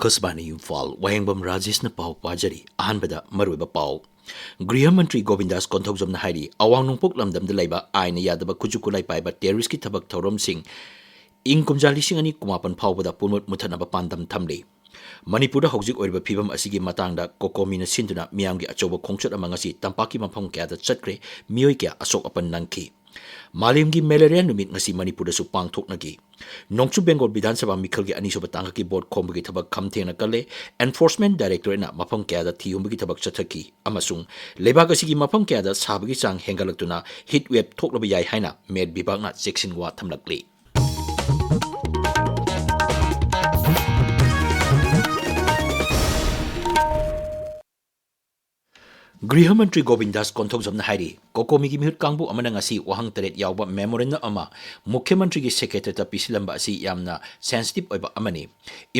Akasbani Imphal Wahengbam Rajesh na pau pajari ahanbada maruiba pau Gृह मंत्री Govindas Konthoujam high अवांग नोंपोक लमदम लेबा आइन यादब खुजुकुलाई पाइबा टेररिस्ट की थबक थौरम सिंह इंग कुमजा लिसिंग अनि कुमापन फावबदा पुनमुत मुथनबा पांदम थमले मणिपुर हौजिक ओइबा फिबम असिगी मातांगदा कोकोमीना सिंदुना मियामगी अचौबा खोंचत अमा ngasi तंपाकी मफम क्यादा चटक्रे मियोय क्या अशोक अपन नंगखी मालेमगी मलेरिया नुमित ngasi मणिपुर दसु पांगथोकनगी नोंगचु बेंगोल विधानसभा मिखलगी अनिसुबा तांगकी बोर्ड खोंबगी थबक खमथेना कले एनफोर्समेंट डायरेक्टरेटना मफम क्यादा थियुमगी थबक चथकी अमसुंग लेबाक असिगी मफम क्यादा साबगी चांग हेंगलक्तुना हिट वेब थोकलबा याय हाइना मेड विभागना चेक्सिनवा थमलक्ली गृह मंत्री गोविंदास कोंथौजम हाई कोकोमी की मिहुत कांगबु अमना ngasi wahang teret yawba memorandum ama मुख्यमंत्री की सेक्रेटरी ता पिसिलंबा असि यामना सेंसिटिव ओइबा अमनी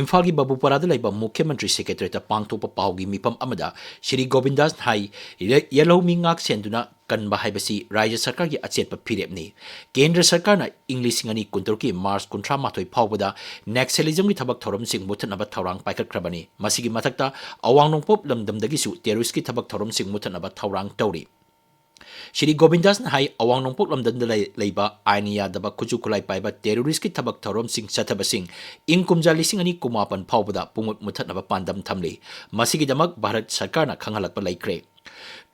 इम्फाल की बाबूपरादा लेबा मुख्यमंत्री सेक्रेटरी ता पांगथोपा पाउगी मिपम अमदा श्री गोविंदास हाई येलो मिंगाक सेंदुना कनबा हाइबसी राज्य सरकार की अचेतपा फिरेपनी केंद्र सरकार ना इंग्लिश ngani कुंतुर की मार्च 38 फावबदा नेक्सलिज्म की थबक थौरम सिंह मुथनबा थौरांग पाइखटख्रबनी मसिगी मथक्ता अवांग नोंपोप लमदमदगिसु टेररिस्ट की थबक थौरम सिंह मुथनबा थौरांग तौरी श्री गोविंदास हाई अवांग नोंपोक लमदन लेबा आइन यादब खुजु खुलाई पाइबा टेररिस्ट की थबक थौरम सिंह चथबसिंग इंग कुमजा लिसिंग अनि कुमापन फावबदा पुंगुत मुथनबा पांदम थमले मसिगिदमक भारत सरकार ना खंगहलकपा लैक्रे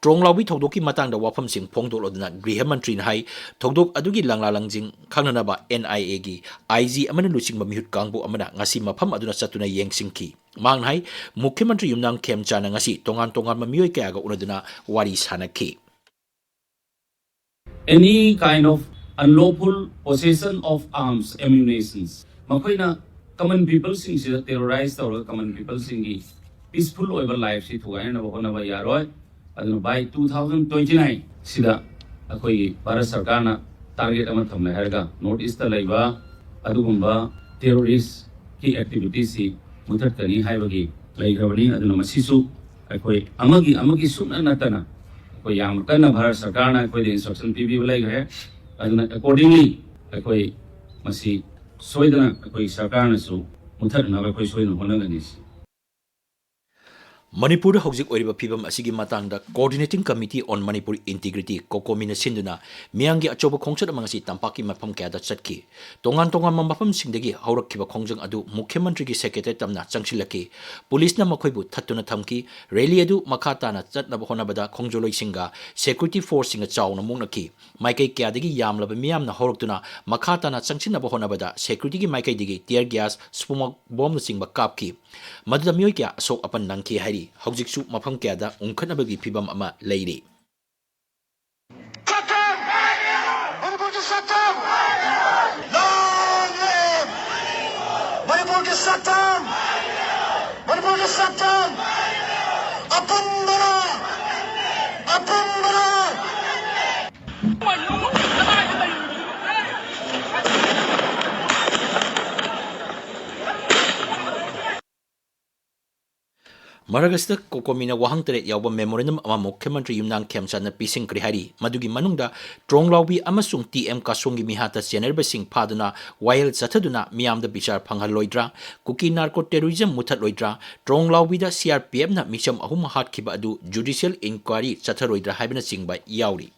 ट्रोंगलावी थौदोक की मतंग वाफम सिंह फोंदोलदना गृह मंत्री हाई थौदोक अदुगी लंगला लंजिंग खंगनबा एनआईए की आईजी अमन लुचिंग मिहुत कांगबो अमना ngasi मफम अदुना चतुना येंगसिंगकी मांग हाई मुख्यमंत्री युमनांग खेमचाना ngasi तोंगान तोंगान मियोय कयागा उनदुना वारी सानकी any kind of unlawful possession of arms, ammunitions. Makoina common people sing terrorize the common people sing peaceful over life. She took an of Yaroi. By 2029, Sida Akoi Parasarkana target Amatam Herga, notice the Laiba, Adugumba, terrorist key activities, Mutatani, Haivagi, like Ravani, Adunamasisu, Akoi Amagi Suna Natana. कोई याम करना भारत सरकार ना कोई instruction पी लाइक है accordingly कोई मसी सोइदना कोई सरकार ने सु मुथरना कोई सोइदना होनगनी मणिपुर हौजिक ओइरिबा फिबम असिगी मातांगदा coordinating committee on Manipur integrity कोकोमीना सिंदुना मियांगी अचोब खोंगचत अमंगसी तंपाकी मफम क्यादा चटकी तोंगान तोंगान मफम सिंगदगी हौरखिबा खोंजंग अदु मुख्यमंत्री की सेक्रेटरी तमना चंगसिलकी पुलिसना मखोइबु थत्तुना थमकी रैली अदु मखाताना चटनब होनबदा खोंजोलोइ सिंगा सिक्युरिटी फोर्स सिंगा चावना मुंगनकी माइकै क्यादगी यामलब मियामना हौरक्तुना मखाताना चंगसिनब होनबदा सिक्युरिटी की माइकैदिगी टियर गैस स्मोक बॉम्ब सिंगबा कापकी मदुदा मियोय क्या अशोक अपन नंगकी हाइरी हौजिकसु मफम क्यादा उंखनबगी फिबम अमा लैरी मरगस्त कोकोमीना वाहंग तरेट यावबा मेमोरेंडम अमा मुख्यमंत्री युमनांग खेमचाना पिसिंगक्री हारी मदुगी मनुंगदा ट्रोंगलाउबी अमसुंग टीएम कासोंगी मिहाता चेनरबसिंग फादुना वायल चथदुना मियामदा बिचार फंगहलोइद्रा कुकी नार्को टेररिज्म मुथलोइद्रा ट्रोंगलाउबीदा सीआरपीएफ ना मिचम अहुम हाटखिबा अदु जुडिशियल इंक्वायरी चथरोइद्रा हाइबना चिंगबा याउरी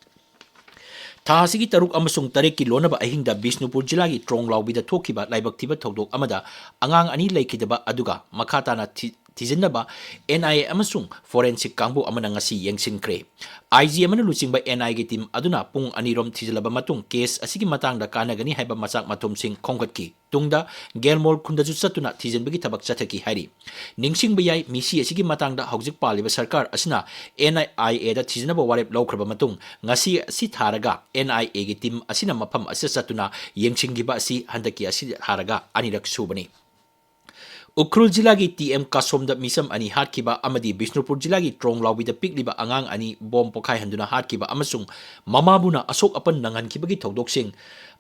थासिगी तरुक अमसुंग तरेक की लोनबा अहिंगदा बिष्णुपुर जिला की ट्रोंगलाउबीदा थोखिबा लाइबक्तिबा थौदोक अमदा अंगांग अनि लेखिदबा अदुगा मखाताना थिजनबा एनआईए अमसुंग फोरेंसिक कांगबु अमना ngasi येंगसिनक्रे आईजी अमना लुचिंगबा एनआईए की टीम अदुना पुंग अनिरोम थिजलबा मतुंग केस असिगी मतंगदा कानगनी हाइबा मचाक मथुमसिंग खोंगतकी तुंगदा गेलमोर खुंदजु चतुना थिजनबगी थबक चथकी हाइरी निंगसिंग बयाई मिसी असिगी मतंगदा हौजिक पालिबा सरकार असना एनआईए दा थिजनबा वारेप लौखरबा मतुंग ngasi असि थारगा एनआईए की टीम असिना मफम असे चतुना येंगसिंगिबा असि हंदकी असि थारगा अनिरक सुबनी उखरुल जिला की टीएम कासोम द मिसम अनि हाटकिबा अमदी बिष्णुपुर जिला की ट्रोंगलाउबी द पिकलिबा अंगांग अनि bomb पोखाय हंदुना हाटकिबा अमसुंग ममाबुना Ashok upon नंगनकिबगी थौदोकसिंग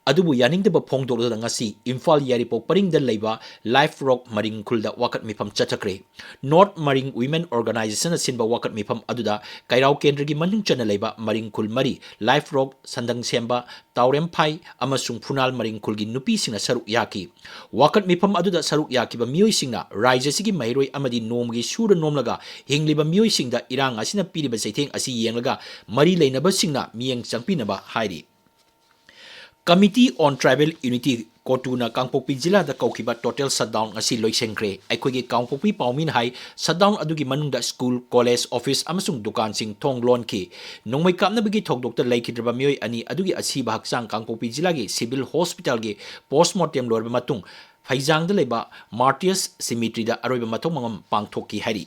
adubu yaningdaba phongdokda ngasi Imphal Yaripok paringda leiba Life Rock Maring Khulda wakat mifam chatakre North Maring Women Organization sinba wakat mifam aduda Kairau Kendrigi manung chana leiba Maring Khul mari Life Rock Sandang Semba Taurem Phai amasung Funal Maring Khulgi nupi singna saruk yaki wakat mifam aduda saruk yaki ba mioi singna Raija sigi mairoi amadi nomgi sura nomlaga hingliba mioi singda irang asina piriba saitheng asi yenglaga mari leinaba singna miyeng changpinaba hairi Committee on Tribal Unity Kotuna Kangpokpi Jilla da Kaukiba total shutdown ngasi loisengkre aikogi Kangpokpi paumin hai shutdown adugi manungda school college office amasung dukan sing thong lon ki nongmai kapna bagi thok doctor laikidrba mioi ani adugi asiba haksang Kangpokpi Jilla gi civil hospital gi postmortem lorba matung Faizang da leba Martyrs Cemetery da aroiba matung mangam pangthoki hari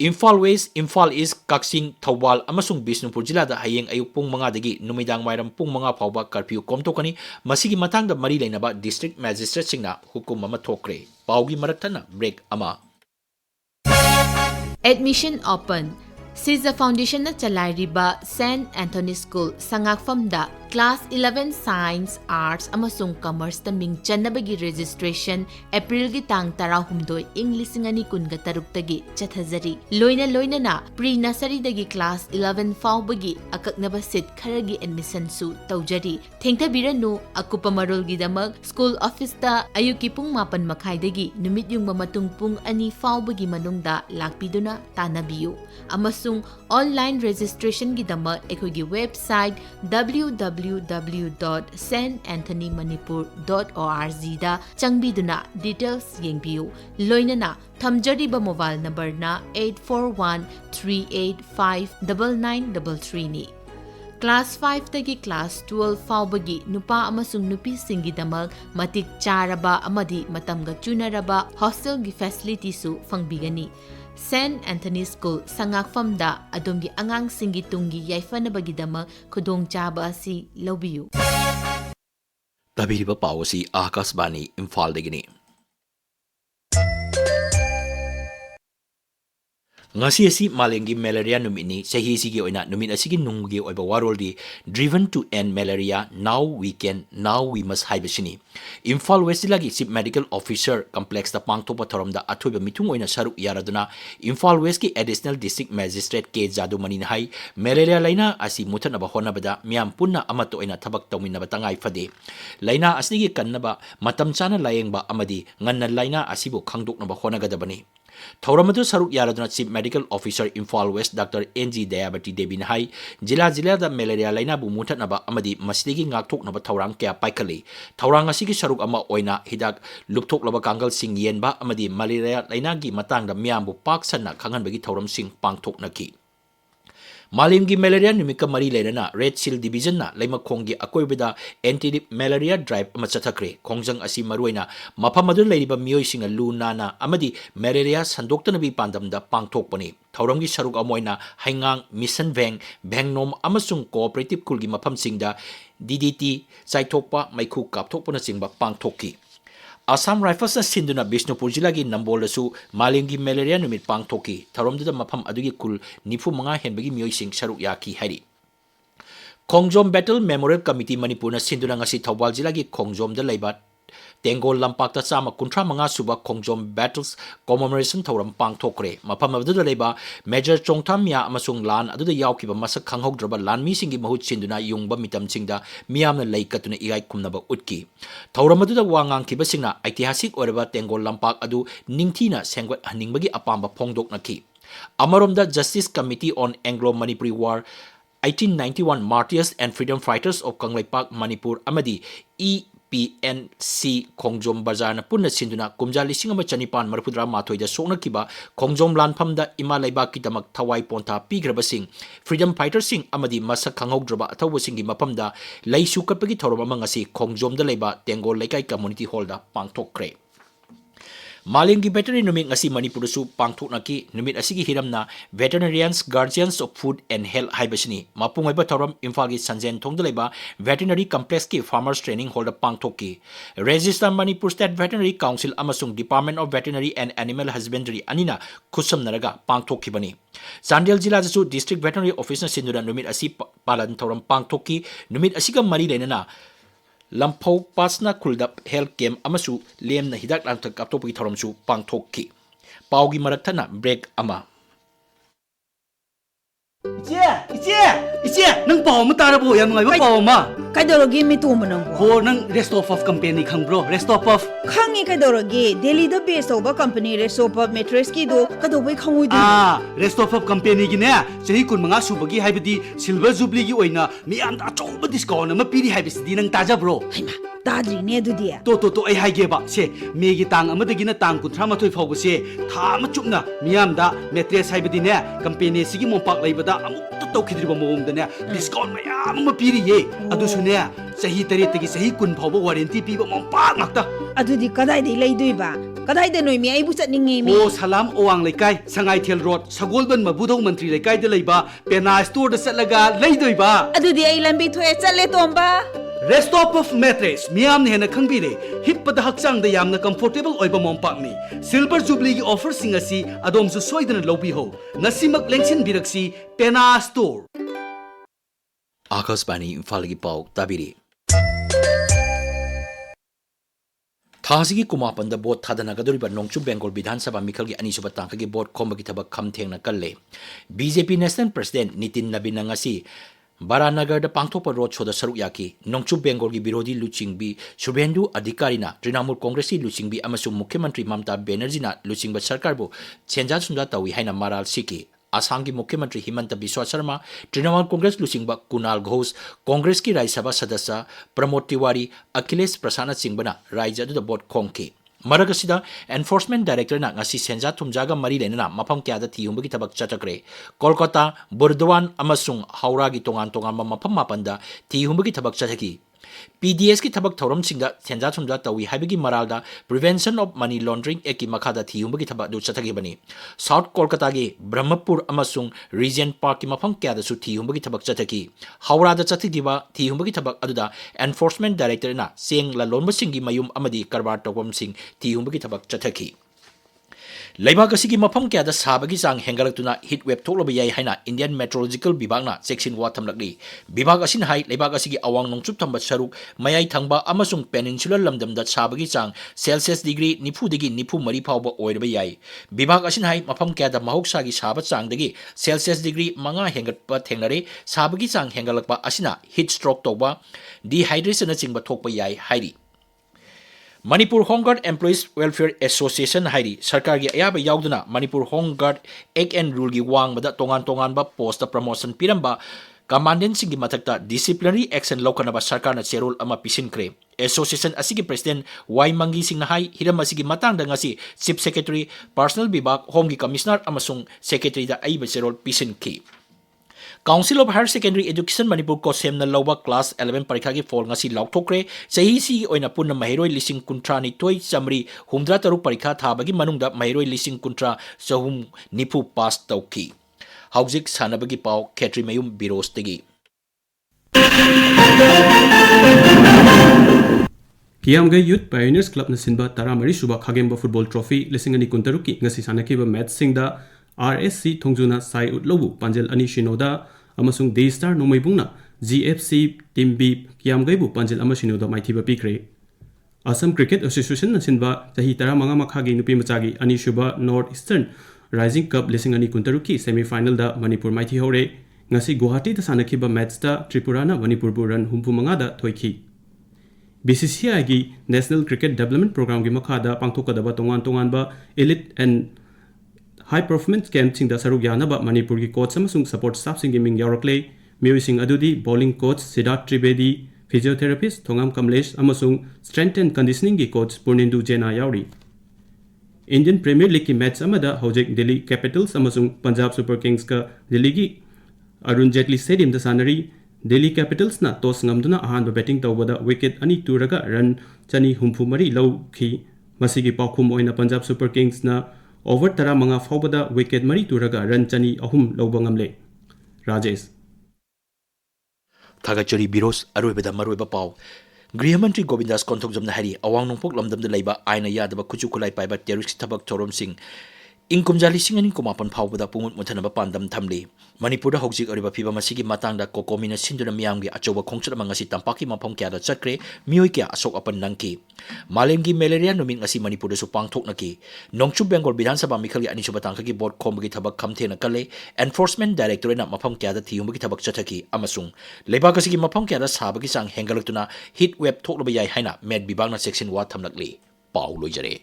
Imphal West, Imphal East, Kaksing, Thawal, amasung Bisnupur Jilla da hayeng ayuk pung mga dagi numidang mayram pung mga phawba curfew komtokani masigi matangda mari leinaba district magistrate singna hukum ama thokre paugi maraktana break ama Admission open Siza Foundation na chalairiba St. Anthony School sangakfamda Class 11 Science, Arts amasung Commerce taming chanabagi registration April gi tang 16 ing 2016 tagi chathazari loina na pre-nursery dagi Class 11 fawbagi akaknaba seat kharagi admission su tawjari thengthabiranu akupa marol gi damag school office ta ayuki pung 8 makhai dagi numit yung matung pung 2 fawbagi manungda lakpiduna tanabiyu amasung online registration gi damag ekogi website www.santanthonymanipur.org da changbiduna details yengbiu loinana thamjariba mobile number na 8413859933 ni Class 5 tagi Class 12 fawbagi nupa amasung nupi singi damag matik charaba amadi matamga chunaraba hostel gi facility su fangbigani St. Anthony School sangakfamda adumgi angang singi tunggi yaifanabagidamag kudong chaba asi laubiyu. Tabiriba pawasi Akasbani Imphal dagini. Ngasi asi malengi malaria numini sahi sige oina numin asigi nunggi oiba waroldi driven to end malaria now we can now we must haibasini Imphal West lagi chief medical officer complex da pangthopa thoramda athoiba mitung oina saruk yaraduna Imphal West ki additional district magistrate ke jadu manin hai malaria laina asi muthanaba honabada miam punna amato oina thabak tawminaba tangai fade laina asnigi kannaba matam chana layengba amadi nganna laina asibu khangdoknaba honagadabani Thauramadu saruk yaraduna chief medical officer Imphal West Dr. NG Dayabati Debin hai jila da malaria laina bu muthatnaba amadi masdigi ngakthoknaba thaurang kya paikali thaurang asigi saruk ama oina hidak lupthoklaba kangal sing yenba amadi malaria laina gi matangda miambu paksanna khanganbagi thauram sing pangthoknaki Malimgi malaria numika mari lerana Red Seal Division na laimakhonggi akoibada anti malaria drive ama chathakre khongjang asi maruina maphamadu leiriba mioi singa lunana amadi malaria sandoktanabi pandamda pangthokpani thauramgi saruk amoina haingang mission bangnom amasung cooperative kulgi mafam singda DDT chaithokpa maikhu kapthokpana singba pangthokki Assam Rifles na sinduna Bisnupur Jilla gi Namboldasu malimgi malaria numit pangthoki tharomduda mafam adugi kul nifu manga henbagi mioi sing saruk yaki hari Khongjom Battle Memorial Committee Manipur na sinduna ngasi Thawbal Jilla gi Khongjom da leiba Tengol Lampakta Chama Kuntra Manga Suba Khongjom Battles Commemoration Thauram Pangthokre mafam aduda leiba Major Chongthamya amasung lan aduda yawkiba masak khanghogdraba lanmi singi mahut sinduna yungba mitam singda miyamna leikatuna igai kumnaba utki Thauram aduda wangang kiba singna aitihasik oreba Tengol Lampak adu ningthina sengwat haningbagi apamba phongdoknaki Amaromda Justice Committee on Anglo-Manipuri War 1891 Martyrs and Freedom Fighters of Kanglaipak Manipur amadi PNC Khongjom Bazar na punna sinduna kumja lising ama chanipan marpudra mathoi da sokna kiba Khongjom lanpham da ima laiba ki damak thawai ponta pigraba sing freedom fighter sing amadi masak khangogdraba athawa singi mapam da laisu kapagi thoroma mangasi Khongjom da laiba Tengol Laikai Community Hall da pangthokre Malimgi veterinary numit ngasi Manipur su pangthoknaki numit asigi hiramna veterinarians guardians of food and health haibasini mapungaiba thoram Imphal gi Sanjen thongda leba veterinary complex ki farmers training hall da pangthokki register Manipur State Veterinary Council amasung Department of Veterinary and Animal Husbandry anina khusam naraga pangthokkibani Chandel Jilla su district veterinary office na sindura numit asi palan thoram pangthokki numit asiga mari lenana lamphau pasna khulda health camp amasu lemna hidak lantak aptopi thoromsu pangthokki paugi marathana break ama Iche, nang pao mo tara po yan mga pao ma. Kaidorogi mi tumo nang po. Ho nang Rest of company kang bro, Rest of. Kangi kaidorogi, Delhi the base of company Rest of mattress ki do kadoboy kangui do. Rest of company gi na, sahi kun mga subagi haibadi silver jubilee gi oina miyam da choba discount na mapiri haibisi nang taja bro. Haima, tadri ne do dia. To ai haige ba se megi tang amadagi na tang kun thama thoi phawgo se thama chupna miyam da mattress haibadi ne company sigi mompak laibada amuk to tokidriba mom da ne discount mayam mapiri ye adu sune sahi tare tagi sahi kun phawbo warranty piba mompak makta Adudi kadai dei lei dui ba. Kadai de noi mi ai bu chatningi mi. O salam owang lekai sangai thel road sagolban mabudhau mantri lekai de leiba pena store da satlaga leidoi ba Adudi ai lambi thoe chatle tomba. Rest of mattress miyam ne na khangbire hippada hakchang da yamna comfortable oiba mompak ni silver jubilee gi offer sing asi adom su soidana lobi ho nasimak lengsin biraksi pena store Akasbani Imphal gi pau tabiri Thasigi kumapanda bot thadana gadoriba nongchu Bengal Bidhan Sabha Mikhalgi Anisuba Tangkagi bot khombagi thabak khamthengna kalle BJP National President Nitin Nabin ngasi Baranagar da pangthopa road show da saruk yaki nongchu Bengal gi birodi luchingbi Shubhendu Adhikari na Trinamool Congress luchingbi amasung Mukhyamantri Mamata Banerjee na luchingba sarkar bu chenja sunda tawi haina maral siki Assam की मुख्यमंत्री हिमंत बिस्वा शर्मा तृणमूल कांग्रेस लुचिंगबा कुणाल घोष कांग्रेस की राज्यसभा सदस्य प्रमोद तिवारी अखिलेश प्रसाद सिंहबना राज्य अदुदा boat खोंकी मरगसिदा enforcement director ना ngasi senja thumjaga mari lenana mafam kyada thiyumbagi thabak chatakre kolkata burdwan amasung haura gi tongan mafam mapanda thiyumbagi thabak chathaki PDS की थबक थौरम सिंगा सेंजा थुमजा तवी हाइबगी मरालदा प्रिवेंशन ऑफ मनी लॉन्ड्रिंग एकी मखादा थियुंबगी थबक दु चथगी बनी साउथ कोलकाता गे ब्रह्मपुर अमसुंग रीजन पार्क की मफम क्यादा सु थियुंबगी थबक चथगी हावड़ा दा चथगिबा थियुंबगी थबक अदुदा एनफोर्समेंट डायरेक्टर ना सेंग ला लोनब सिंगी मयुम अमदी करबार तोगम सिंग थियुंबगी थबक चथगी Leibak asigi mafam kyada sabagi sang hengalakuna heat wave thokloba yai haina Indian Meteorological Bibhagna section wa thamlakli Bibhag asin hai leibak asigi awang nongchup thamba saruk mayai thangba amasung peninsular lamdamda sabagi sang Celsius degree nifu degi nifu mari phawba oirba yai Bibhag asin hai mafam kyada mahoksa gi saba sang degi Celsius degree manga hengatpa thengnare sabagi sang hengalakpa asina heat stroke tawba dehydration na chingba thokpa yai hairi Manipur Home Guard Employees Welfare Association hairi sarkar gi ayaba yauduna Manipur Home Guard Act and Rule gi wangbada tongan ba post promotion piramba commandant singi mathakta disciplinary action lokanaba sarkar na cherol ama pisinkre association asigi president Waimangi Singh hai hiram asigi matangda ngasi chief secretary personal bibak home gi commissioner amasung secretary da aiba cherol pisinki Council of Higher Secondary Education Manipur ko semna loba class 11 parikha gi fall ngasi lauthokre sahi si oina punna mahiroi lising kuntra ni toi chamri humdra taruk parikha thabagi manungda mahiroi lising kuntra sahum nipu pass tauki Haujik sanabagi pau Khetri Mayum Birosh tegi Kiamga Youth Pioneers Club na sinba taramari suba khagemba football trophy lisingani kuntaruki ngasi sanakiba match singda RSC Thongjuna Sai Utlobu Panjel Ani Shinoda amasung Daystar Nomaibungna GFC Team B Kiamgaibu Panjel Amashinoda Maithiba Pikre Assam Cricket Association nasinba Jahi Taramanga Makhagi Nupi Machagi Ani Shuba Northeastern Rising Cup Lising Ani Kuntaruki Semi Final da Manipur Maithi Hore Ngasi Guwahati ta sanakiba match da Tripurana Manipur Buran Humpumanga da Thoiki BCCI gi National Cricket Development Program gi makhada pangthokadaba tongan ba elite and High performance camp sing da saruk yanaba Manipur gi coach amasung support staff sing gi ming yarakle mioi sing adudi bowling coach Siddharth Trivedi physiotherapist Thongam Kamlesh amasung strength and conditioning gi coach Purnindu Jena yauri Indian Premier League ki match amada hojek Delhi Capitals amasung Punjab Super Kings ka Delhi gi Arun Jaitley Stadium da sanari Delhi Capitals na toss ngamduna ahanba batting tawbada wicket ani turaga run chani humpu mari low khi masigi paukhum oina Punjab Super Kings na over tara manga fawbada wicket mari turaga run chani ahum lawbangamle Rajesh Thagachari Birosh aroibada maroiba pau Grihamantri Govindas Konthokjamna hari awang nongpok lamdamda leiba aina yadaba kuchu kulai paiba terrorist thabak thorom sing इंकुमजा लिसिंग अनि कुमापन फाउबदा पुमुत मुथनबा पांदम थमली Manipur हौजिक Ariba फिबा मसिगी matangda kokomina sinduna miyamgi achoba khongchat mangasi tampaki mafam kya da chakre mioi kya asok apan nangki malemgi malaria numit ngasi manipur su pangthoknaki nongchu bengal bidhan sabha mikhali ani suba tangki board khomgi thabak khamthena kale enforcement directorate na mafam kya da thiyumgi thabak chathaki amasung lebakasi gi mafam kya da sabagi sang hengalutuna heat web thokloba yai haina med bibangna section wa thamlakli pau loijare